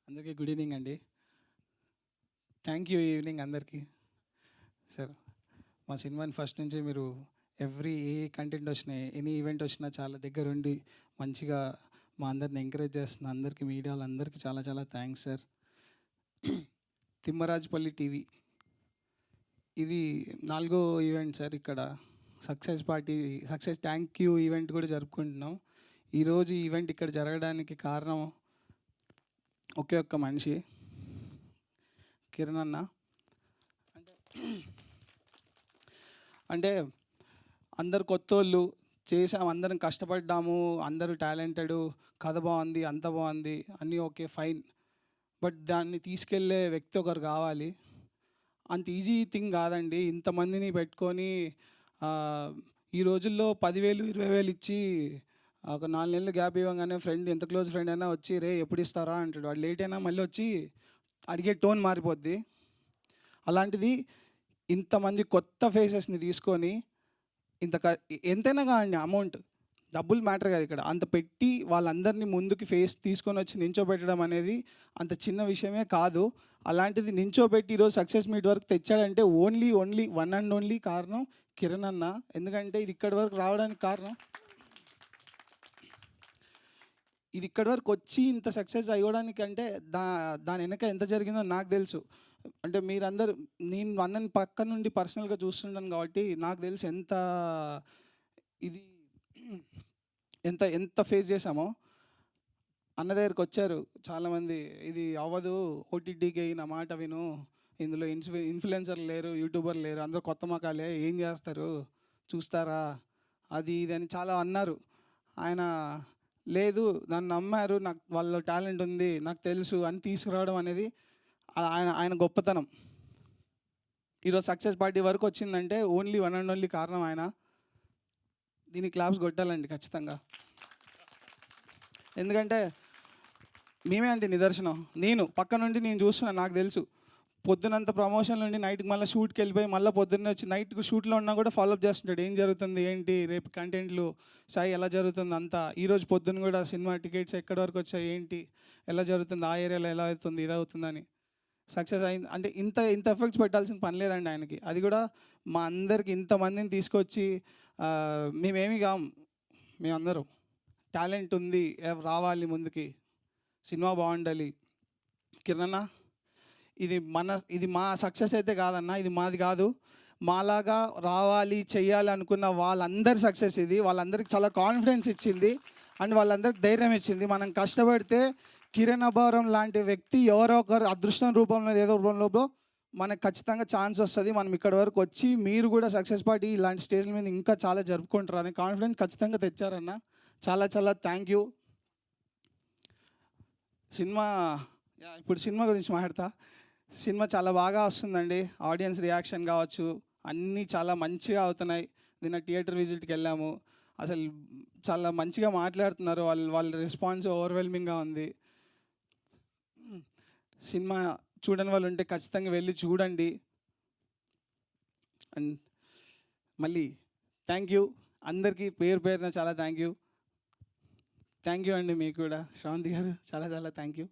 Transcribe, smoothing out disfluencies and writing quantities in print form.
అందరికీ good evening అండి. Thank you evening అందరికీ. సార్, మా సినిమాని ఫస్ట్ నుంచి మీరు ఏ కంటెంట్ వచ్చినా, ఎనీ ఈవెంట్ వచ్చినా చాలా దగ్గరుండి మంచిగా మా అందరిని ఎంకరేజ్ చేస్తున్న అందరికీ, మీడియా వాళ్ళందరికీ చాలా చాలా థ్యాంక్స్ సార్. తిమ్మరాజుపల్లి టీవీ ఇది 4వ ఈవెంట్ సార్. ఇక్కడ సక్సెస్ థ్యాంక్ యూ ఈవెంట్ కూడా జరుపుకుంటున్నాం. ఈరోజు ఈ ఈవెంట్ ఇక్కడ జరగడానికి కారణం ఒకే ఒక్క మనిషి, కిరణ్ అన్న. అంటే అందరు కొత్తోళ్ళు చేసాము, అందరం కష్టపడ్డాము, అందరూ టాలెంటెడ్, కథ బాగుంది, అంత బాగుంది, అన్నీ ఓకే ఫైన్. బట్ దాన్ని తీసుకెళ్ళే వ్యక్తి ఒకరు కావాలి. అంత ఈజీ థింగ్ కాదండి. ఇంతమందిని పెట్టుకొని ఈ రోజుల్లో 10,000 20,000 ఇచ్చి ఒక 4 నెలలు గ్యాప్ ఇవ్వగానే ఫ్రెండ్, ఎంత క్లోజ్ ఫ్రెండ్ అయినా వచ్చి రే ఎప్పుడు ఇస్తారా అంటాడు. వాడు లేట్ అయినా మళ్ళీ వచ్చి అడిగే టోన్ మారిపోద్ది. అలాంటిది ఇంతమంది కొత్త ఫేసెస్ని తీసుకొని ఎంతైనా కానీ అమౌంట్, డబ్బులు మ్యాటర్ కాదు ఇక్కడ. అంత పెట్టి వాళ్ళందరినీ ముందుకి తీసుకొని వచ్చి నించోబెట్టడం అనేది అంత చిన్న విషయమే కాదు. అలాంటిది నించోబెట్టి ఈరోజు సక్సెస్ మీట్ వరకు తెచ్చాడంటే ఓన్లీ వన్ అండ్ ఓన్లీ కారణం కిరణ్ అన్న. ఎందుకంటే ఇది ఇక్కడి వరకు రావడానికి కారణం, ఇది ఇక్కడి వరకు వచ్చి ఇంత సక్సెస్ అయ్యడానికి అంటే దాని వెనక ఎంత జరిగిందో నాకు తెలుసు. అంటే మీరందరూ, నేను అన్నని పక్క నుండి పర్సనల్గా చూస్తుంటాను కాబట్టి నాకు తెలుసు ఇది ఎంత ఎంత ఫేస్ చేశామో. అన్న దగ్గరికి వచ్చారు చాలామంది, ఇది అవ్వదు, ఓటీటీకి నా మాట విను, ఇందులో ఇన్ఫ్లుయెన్సర్లు లేరు, యూట్యూబర్లు లేరు, అందరూ కొత్త మకాలే, ఏం చేస్తారు చూస్తారా, అది ఇది అని చాలా అన్నారు. ఆయన లేదు, నన్ను నమ్మారు, నాకు వాళ్ళ టాలెంట్ ఉంది, నాకు తెలుసు అని తీసుకురావడం అనేది ఆయన గొప్పతనం. ఈరోజు సక్సెస్ పార్టీ వరకు వచ్చిందంటే వన్ అండ్ ఓన్లీ కారణం ఆయన. దీనికి క్లాప్స్ కొట్టాలండి ఖచ్చితంగా. ఎందుకంటే మేమే అంటే నిదర్శనం. నేను పక్క నుండి నేను చూస్తున్నాను, నాకు తెలుసు. పొద్దునంత ప్రమోషన్ నుండి నైట్కి మళ్ళీ షూట్కి వెళ్ళిపోయి మళ్ళీ పొద్దున్నే వచ్చి నైట్కి షూట్లో ఉన్నా కూడా ఫాలోఅప్ చేస్తుంటాడు, ఏం జరుగుతుంది ఏంటి, రేపు కంటెంట్లు సాయి ఎలా జరుగుతుంది అంతా. ఈరోజు పొద్దున్న కూడా సినిమా టికెట్స్ ఎక్కడి వరకు వచ్చాయి, ఏంటి, ఎలా జరుగుతుంది, ఆ ఏరియాలో ఎలా అవుతుంది, ఇది అవుతుందని. సక్సెస్ అయింది అంటే ఇంత ఎఫెక్ట్స్ పెట్టాల్సిన పని లేదండి ఆయనకి. అది కూడా మా అందరికి ఇంతమందిని తీసుకొచ్చి, మేమేమి కాం, మేమందరం టాలెంట్ ఉంది, రావాలి ముందుకి, సినిమా బాగుండాలి. కిరణ్, ఇది మా సక్సెస్ అయితే కాదన్న, ఇది మాది కాదు. మాలాగా రావాలి చెయ్యాలి అనుకున్న వాళ్ళందరి సక్సెస్ ఇది. వాళ్ళందరికీ చాలా కాన్ఫిడెన్స్ ఇచ్చింది అండ్ వాళ్ళందరికి ధైర్యం ఇచ్చింది. మనం కష్టపడితే కిరణ్ అభారం లాంటి వ్యక్తి ఎవరో ఒకరు అదృష్టం రూపంలో ఏదో రూపంలో మనకు ఖచ్చితంగా ఛాన్స్ వస్తుంది. మనం ఇక్కడి వరకు వచ్చి మీరు కూడా సక్సెస్ పార్టీ ఇలాంటి స్టేజ్ల మీద ఇంకా చాలా జరుపుకుంటారు అని కాన్ఫిడెన్స్ ఖచ్చితంగా తెచ్చారన్న. చాలా చాలా థ్యాంక్ యూ. ఇప్పుడు సినిమా గురించి మాట్లాడతా. సినిమా చాలా బాగా వస్తుందండి. ఆడియన్స్ రియాక్షన్ కావచ్చు, అన్నీ చాలా మంచిగా అవుతున్నాయి. నిన్న థియేటర్ విజిట్కి వెళ్ళాము, అసలు చాలా మంచిగా మాట్లాడుతున్నారు. వాళ్ళ రెస్పాన్స్ ఓవర్వెల్మింగ్గా ఉంది. సినిమా చూడని వాళ్ళు ఉంటే ఖచ్చితంగా వెళ్ళి చూడండి. అండ్ మళ్ళీ థ్యాంక్ యూ అందరికీ, పేరున చాలా థ్యాంక్ యూ అండి. మీకు కూడా శ్రావంతి గారు చాలా చాలా థ్యాంక్ యూ.